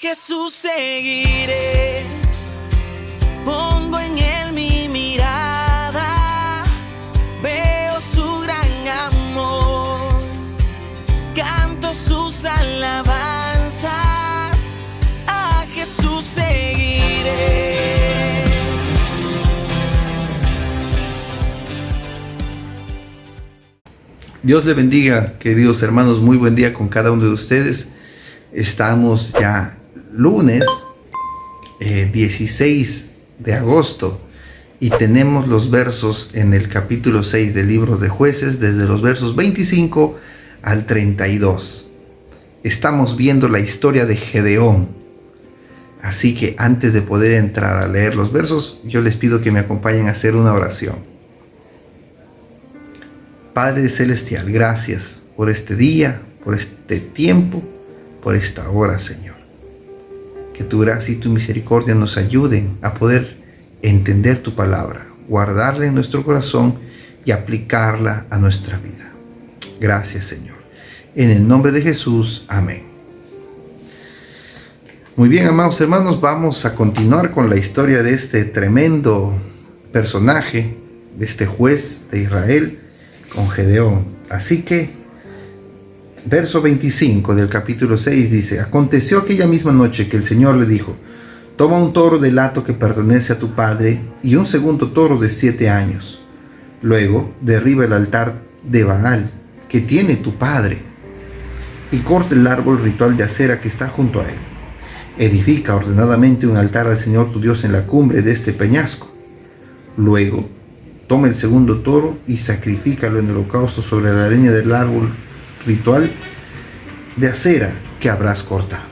Jesús seguiré, pongo en él mi mirada, veo su gran amor, canto sus alabanzas, a Jesús seguiré. Dios le bendiga, queridos hermanos, muy buen día con cada uno de ustedes. Estamos ya lunes 16 de agosto y tenemos los versos en el capítulo 6 del libro de Jueces, desde los versos 25 al 32. Estamos viendo la historia de Gedeón. Así que antes de poder entrar a leer los versos, yo les pido que me acompañen a hacer una oración. Padre Celestial, gracias por este día, por este tiempo, por esta hora, Señor. Que tu gracia y tu misericordia nos ayuden a poder entender tu palabra, guardarla en nuestro corazón y aplicarla a nuestra vida. Gracias, Señor. En el nombre de Jesús, amén. Muy bien, amados hermanos, vamos a continuar con la historia de este tremendo personaje, de este juez de Israel, con Gedeón. Así que verso 25 del capítulo 6 dice: Aconteció aquella misma noche que el Señor le dijo: Toma un toro del hato que pertenece a tu padre y un segundo toro de 7 años. Luego derriba el altar de Baal que tiene tu padre y corta el árbol ritual de acera que está junto a él. Edifica ordenadamente un altar al Señor tu Dios en la cumbre de este peñasco. Luego toma el segundo toro y sacrifícalo en holocausto sobre la leña del árbol ritual de acera que habrás cortado.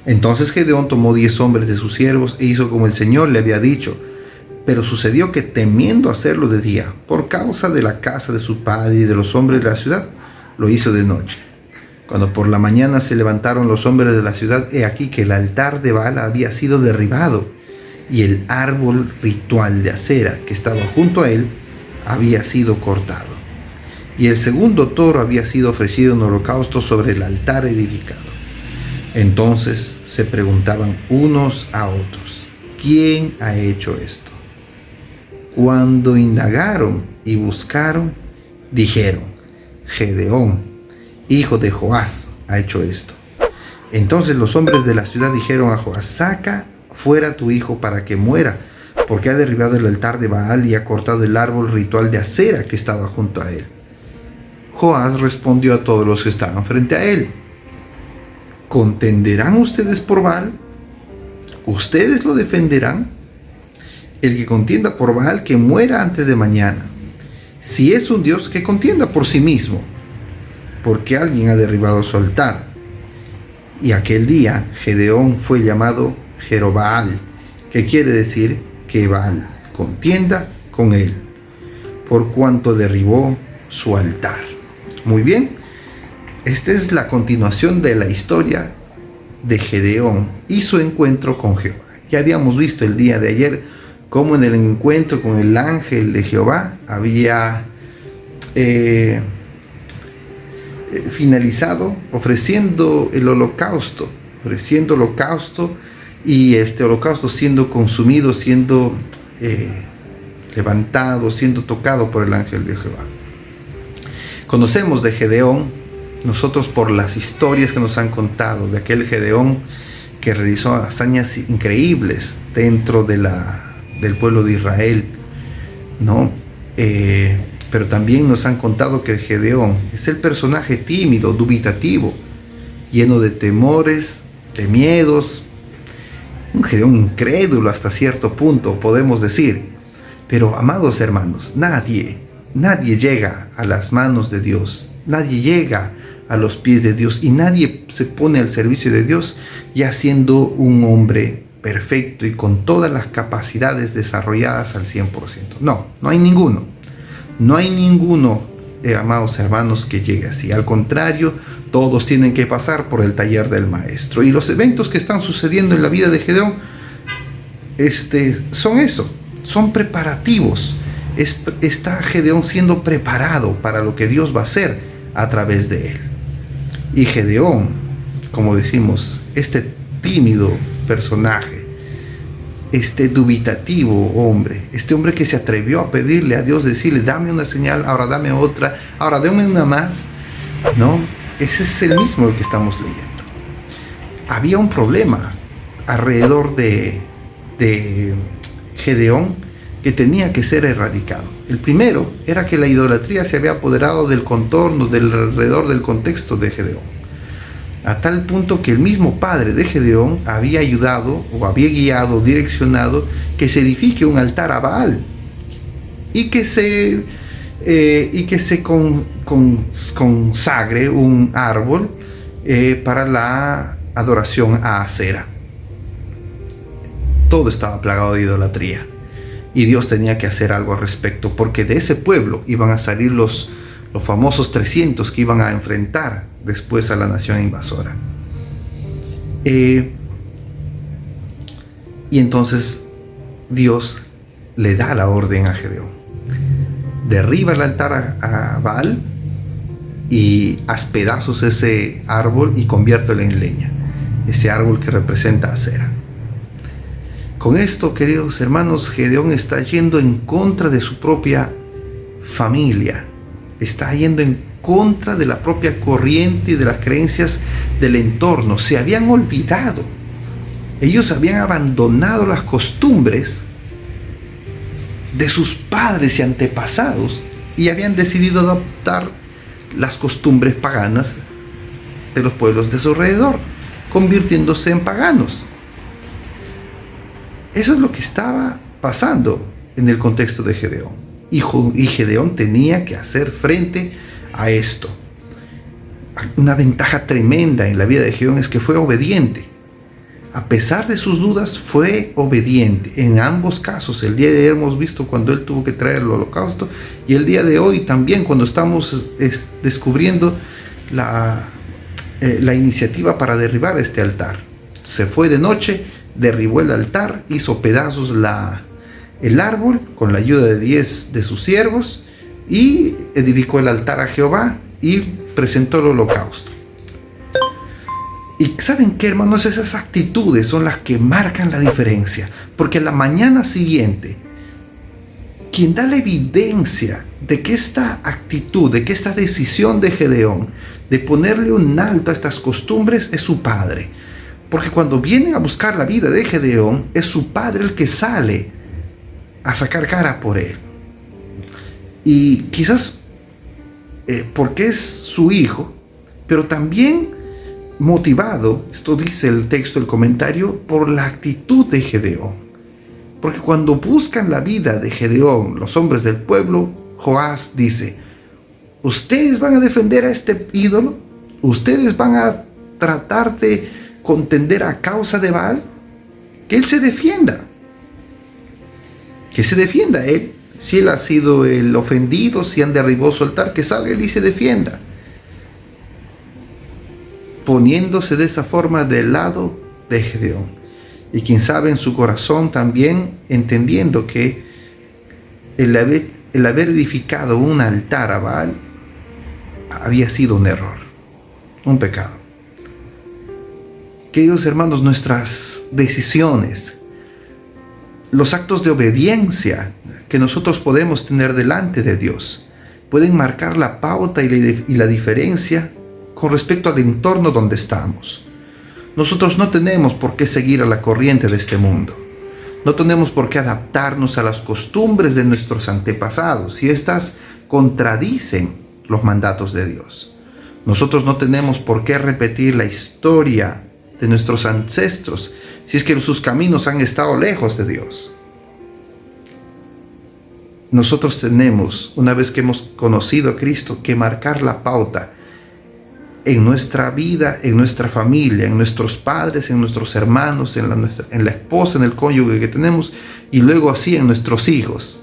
Entonces Gedeón tomó 10 hombres de sus siervos e hizo como el Señor le había dicho. Pero sucedió que, temiendo hacerlo de día, por causa de la casa de su padre y de los hombres de la ciudad, lo hizo de noche. Cuando por la mañana se levantaron los hombres de la ciudad, he aquí que el altar de Baal había sido derribado y el árbol ritual de acera que estaba junto a él había sido cortado. Y el segundo toro había sido ofrecido en holocausto sobre el altar edificado. Entonces se preguntaban unos a otros: ¿quién ha hecho esto? Cuando indagaron y buscaron, dijeron: Gedeón, hijo de Joás, ha hecho esto. Entonces los hombres de la ciudad dijeron a Joás: saca fuera tu hijo para que muera, porque ha derribado el altar de Baal y ha cortado el árbol ritual de acera que estaba junto a él. Joás respondió a todos los que estaban frente a él: ¿contenderán ustedes por Baal? ¿Ustedes lo defenderán? El que contienda por Baal, que muera antes de mañana. Si es un Dios, que contienda por sí mismo, porque alguien ha derribado su altar. Y aquel día Gedeón fue llamado Jerobaal, que quiere decir que Baal contienda con él, por cuanto derribó su altar. Muy bien, esta es la continuación de la historia de Gedeón y su encuentro con Jehová. Ya habíamos visto el día de ayer cómo en el encuentro con el ángel de Jehová había finalizado ofreciendo el holocausto, y este holocausto siendo consumido, siendo levantado, siendo tocado por el ángel de Jehová. Conocemos de Gedeón, nosotros por las historias que nos han contado, de aquel Gedeón que realizó hazañas increíbles dentro del pueblo de Israel, ¿no? Pero también nos han contado que Gedeón es el personaje tímido, dubitativo, lleno de temores, de miedos, un Gedeón incrédulo hasta cierto punto, podemos decir. Pero, amados hermanos, nadie llega a las manos de Dios, nadie llega a los pies de Dios y nadie se pone al servicio de Dios ya siendo un hombre perfecto y con todas las capacidades desarrolladas al 100%. No hay ninguno, amados hermanos, que llegue así. Al contrario, todos tienen que pasar por el taller del maestro. Y los eventos que están sucediendo en la vida de Gedeón son eso, son preparativos. Está Gedeón siendo preparado para lo que Dios va a hacer a través de él. Y Gedeón, como decimos, este tímido personaje, este dubitativo hombre, este hombre que se atrevió a pedirle a Dios, decirle, dame una señal, ahora dame otra, ahora dame una más, ¿no? Ese es el mismo que estamos leyendo. Había un problema alrededor de Gedeón que tenía que ser erradicado. El primero era que la idolatría se había apoderado del contorno, del alrededor del contexto de Gedeón, a tal punto que el mismo padre de Gedeón había ayudado o había guiado, direccionado que se edifique un altar a Baal y que se consagre un árbol para la adoración a Acera. Todo estaba plagado de idolatría y Dios tenía que hacer algo al respecto, porque de ese pueblo iban a salir los famosos 300 que iban a enfrentar después a la nación invasora. Y entonces Dios le da la orden a Gedeón: derriba el altar a Baal y haz pedazos ese árbol y conviértelo en leña, ese árbol que representa a Acera. Con esto, queridos hermanos, Gedeón está yendo en contra de su propia familia, está yendo en contra de la propia corriente y de las creencias del entorno. Se habían olvidado, ellos habían abandonado las costumbres de sus padres y antepasados y habían decidido adoptar las costumbres paganas de los pueblos de su alrededor, convirtiéndose en paganos. Eso es lo que estaba pasando en el contexto de Gedeón. Y Gedeón tenía que hacer frente a esto. Una ventaja tremenda en la vida de Gedeón es que fue obediente. A pesar de sus dudas, fue obediente. En ambos casos, el día de ayer hemos visto cuando él tuvo que traer el holocausto, y el día de hoy también cuando estamos descubriendo la iniciativa para derribar este altar. Se fue de noche, derribó el altar, hizo pedazos el árbol con la ayuda de 10 de sus siervos y edificó el altar a Jehová y presentó el holocausto. Y ¿saben qué, hermanos? Esas actitudes son las que marcan la diferencia, porque la mañana siguiente, quien da la evidencia de que esta actitud, de que esta decisión de Gedeón de ponerle un alto a estas costumbres es su padre. Porque cuando vienen a buscar la vida de Gedeón, es su padre el que sale a sacar cara por él. Y quizás porque es su hijo, pero también motivado, esto dice el texto, el comentario, por la actitud de Gedeón. Porque cuando buscan la vida de Gedeón, los hombres del pueblo, Joás dice: ¿ustedes van a defender a este ídolo? ¿Ustedes van a tratar de contender a causa de Baal? Que él se defienda. Que se defienda él. Si él ha sido el ofendido, si han derribado su altar, que salga él y se defienda. Poniéndose de esa forma del lado de Gedeón. Y quién sabe en su corazón también entendiendo que el haber edificado un altar a Baal había sido un error, un pecado. Queridos hermanos, nuestras decisiones, los actos de obediencia que nosotros podemos tener delante de Dios, pueden marcar la pauta y la diferencia con respecto al entorno donde estamos. Nosotros no tenemos por qué seguir a la corriente de este mundo. No tenemos por qué adaptarnos a las costumbres de nuestros antepasados si éstas contradicen los mandatos de Dios. Nosotros no tenemos por qué repetir la historia de nuestros ancestros si es que sus caminos han estado lejos de Dios. Nosotros tenemos, una vez que hemos conocido a Cristo, que marcar la pauta en nuestra vida, en nuestra familia, en nuestros padres, en nuestros hermanos, en la esposa, en el cónyuge que tenemos, y luego así en nuestros hijos.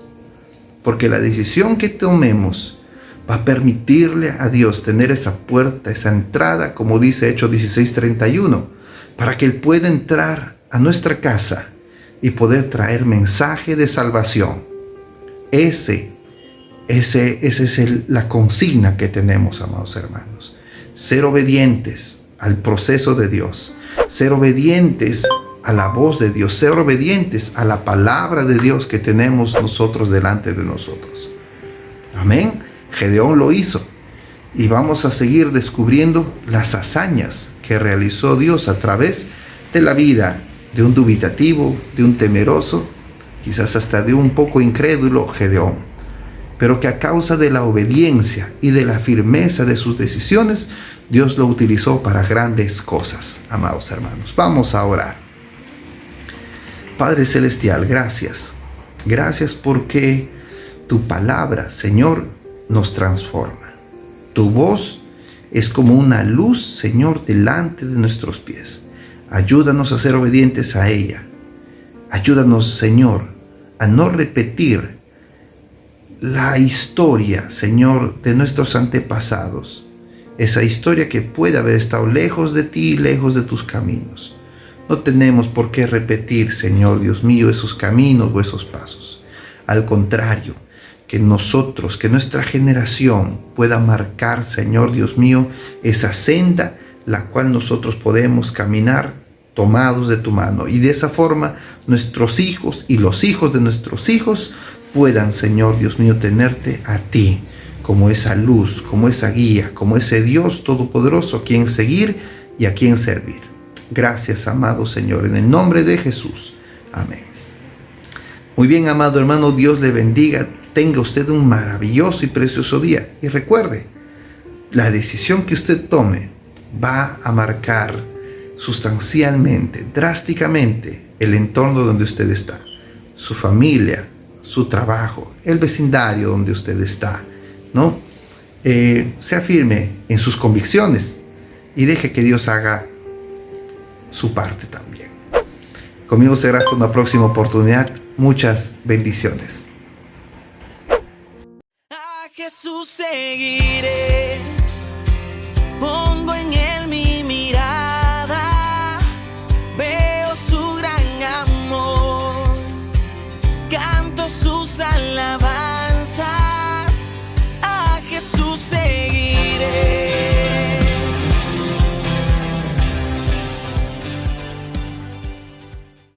Porque la decisión que tomemos va a permitirle a Dios tener esa puerta, esa entrada, como dice Hechos 16:31, para que Él pueda entrar a nuestra casa y poder traer mensaje de salvación. Esa es la consigna que tenemos, amados hermanos. Ser obedientes al proceso de Dios, ser obedientes a la voz de Dios, ser obedientes a la palabra de Dios que tenemos nosotros delante de nosotros. Amén. Gedeón lo hizo y vamos a seguir descubriendo las hazañas que realizó Dios a través de la vida de un dubitativo, de un temeroso, quizás hasta de un poco incrédulo Gedeón, pero que a causa de la obediencia y de la firmeza de sus decisiones, Dios lo utilizó para grandes cosas, amados hermanos. Vamos a orar. Padre Celestial, gracias. Gracias porque tu palabra, Señor, nos transforma. Tu voz es como una luz, Señor, delante de nuestros pies. Ayúdanos a ser obedientes a ella. Ayúdanos, Señor, a no repetir la historia, Señor, de nuestros antepasados. Esa historia que puede haber estado lejos de ti, lejos de tus caminos. No tenemos por qué repetir, Señor Dios mío, esos caminos o esos pasos. Al contrario, que nosotros, que nuestra generación pueda marcar, Señor Dios mío, esa senda la cual nosotros podemos caminar tomados de tu mano. Y de esa forma nuestros hijos y los hijos de nuestros hijos puedan, Señor Dios mío, tenerte a ti como esa luz, como esa guía, como ese Dios todopoderoso a quien seguir y a quien servir. Gracias, amado Señor, en el nombre de Jesús. Amén. Muy bien, amado hermano, Dios le bendiga. Tenga usted un maravilloso y precioso día. Y recuerde, la decisión que usted tome va a marcar sustancialmente, drásticamente, el entorno donde usted está. Su familia, su trabajo, el vecindario donde usted está, ¿no? Sea firme en sus convicciones y deje que Dios haga su parte también. Conmigo será hasta una próxima oportunidad. Muchas bendiciones. A Jesús seguiré.